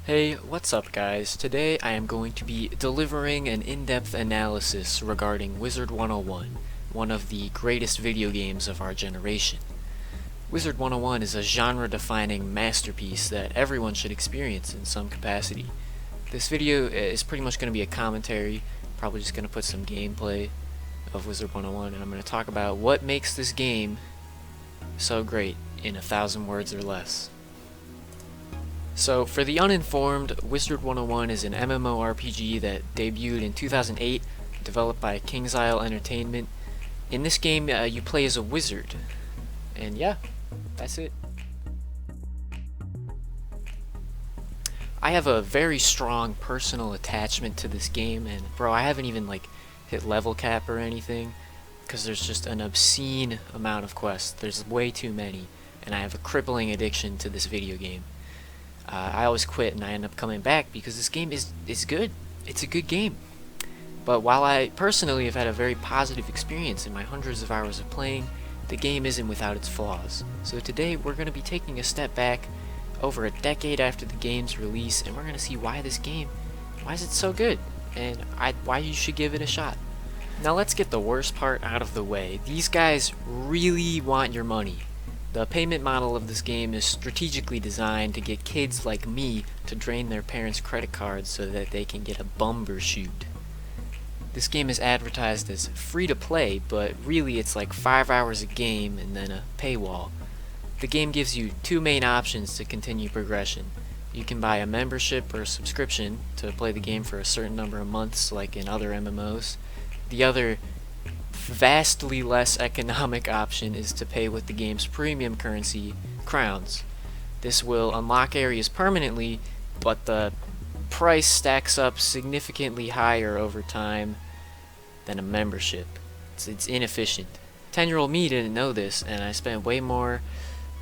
Hey, what's up guys? Today I am going to be delivering an in-depth analysis regarding Wizard101, one of the greatest video games of our generation. Wizard101 is a genre-defining masterpiece that everyone should experience in some capacity. This video is pretty much going to be a commentary, probably just going to put some gameplay of Wizard101, and I'm going to talk about what makes this game so great in 1,000 words or less. So, for the uninformed, Wizard101 is an MMORPG that debuted in 2008, developed by KingsIsle Entertainment. In this game, you play as a wizard. And yeah, that's it. I have a very strong personal attachment to this game, and bro, I haven't even hit level cap or anything, because there's just an obscene amount of quests. There's way too many, and I have a crippling addiction to this video game. I always quit and I end up coming back because this game is good. It's a good game. But while I personally have had a very positive experience in my hundreds of hours of playing, the game isn't without its flaws. So today we're going to be taking a step back over a decade after the game's release, and we're going to see why this game, why is it so good, and why you should give it a shot. Now let's get the worst part out of the way. These guys really want your money. The payment model of this game is strategically designed to get kids like me to drain their parents' credit cards so that they can get a bumbershoot. This game is advertised as free to play, but really it's like 5 hours a game and then a paywall. The game gives you two main options to continue progression. You can buy a membership or a subscription to play the game for a certain number of months like in other MMOs. The other, vastly less economic option is to pay with the game's premium currency, crowns. This will unlock areas permanently, but the price stacks up significantly higher over time than a membership. It's inefficient. 10-year-old me didn't know this, and I spent way more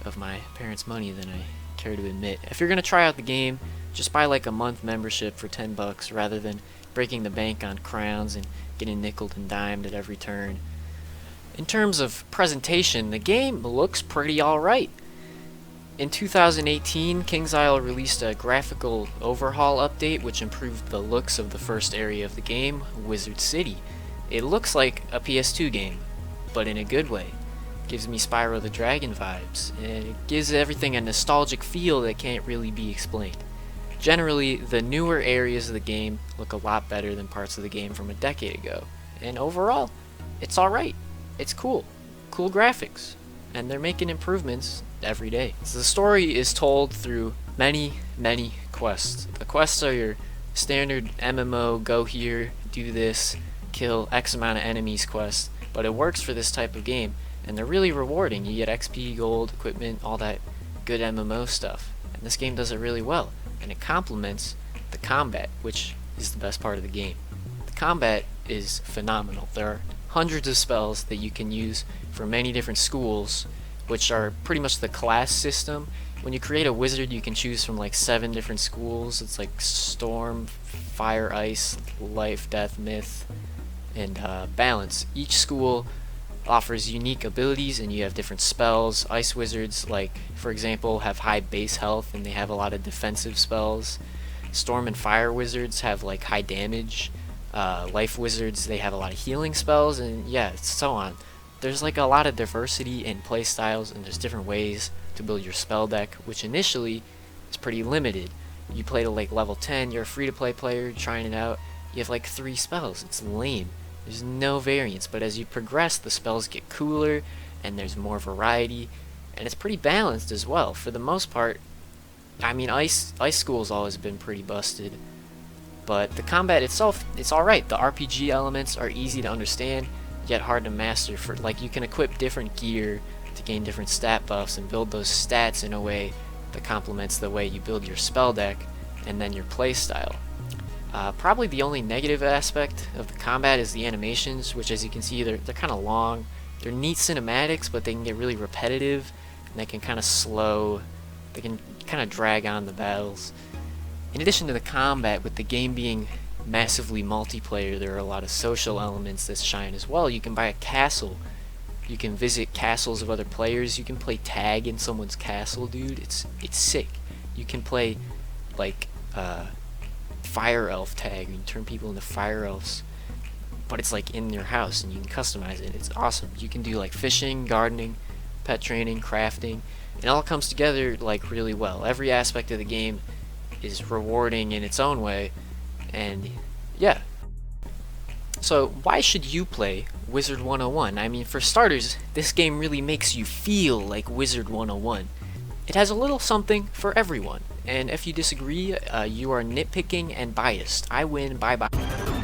of my parents' money than I care to admit. If you're gonna try out the game, just buy like a month membership for $10 rather than breaking the bank on crowns and getting nickeled and dimed at every turn. In terms of presentation, the game looks pretty alright. In 2018, KingsIsle released a graphical overhaul update which improved the looks of the first area of the game, Wizard City. It looks like a PS2 game, but in a good way. It gives me Spyro the Dragon vibes, and it gives everything a nostalgic feel that can't really be explained. Generally, the newer areas of the game look a lot better than parts of the game from a decade ago. And overall, it's alright. It's cool. Cool graphics. And they're making improvements every day. So the story is told through many quests. The quests are your standard MMO, go here, do this, kill X amount of enemies quests. But it works for this type of game. And they're really rewarding. You get XP, gold, equipment, all that good MMO stuff. And this game does it really well. And it complements the combat, which is the best part of the game. The combat is phenomenal. There are hundreds of spells that you can use for many different schools, which are pretty much the class system. When you create a wizard, you can choose from like 7 different schools. It's like Storm, Fire, Ice, Life, Death, Myth, and Balance. Each school offers unique abilities, and you have different spells. Ice wizards, like for example, have high base health and they have a lot of defensive spells. Storm and fire wizards have like high damage. Life wizards, they have a lot of healing spells, and yeah, so on. There's like a lot of diversity in play styles, and there's different ways to build your spell deck, which initially is pretty limited. You play to like level 10, you're a free to play player trying it out, you have like 3 spells. It's lame. There's no variance, but as you progress, the spells get cooler, and there's more variety, and it's pretty balanced as well. For the most part, I mean, Ice School's always been pretty busted, but the combat itself, it's alright. The RPG elements are easy to understand, yet hard to master. For like, you can equip different gear to gain different stat buffs and build those stats in a way that complements the way you build your spell deck and then your play style. Probably the only negative aspect of the combat is the animations, which as you can see, they're kind of long. They're neat cinematics, but they can get really repetitive, and they can kind of slow, they can kind of drag on the battles. In addition to the combat, with the game being massively multiplayer, there are a lot of social elements that shine as well. You can buy a castle, you can visit castles of other players, you can play tag in someone's castle, dude. It's sick. You can play like fire elf tag. You can turn people into fire elves, but it's like in your house and you can customize it. It's awesome. You can do like fishing, gardening, pet training, crafting. It all comes together like really well. Every aspect of the game is rewarding in its own way, and yeah. So why should you play Wizard 101? I mean, for starters, this game really makes you feel like Wizard 101. It has a little something for everyone, and if you disagree, you are nitpicking and biased. I win, bye bye.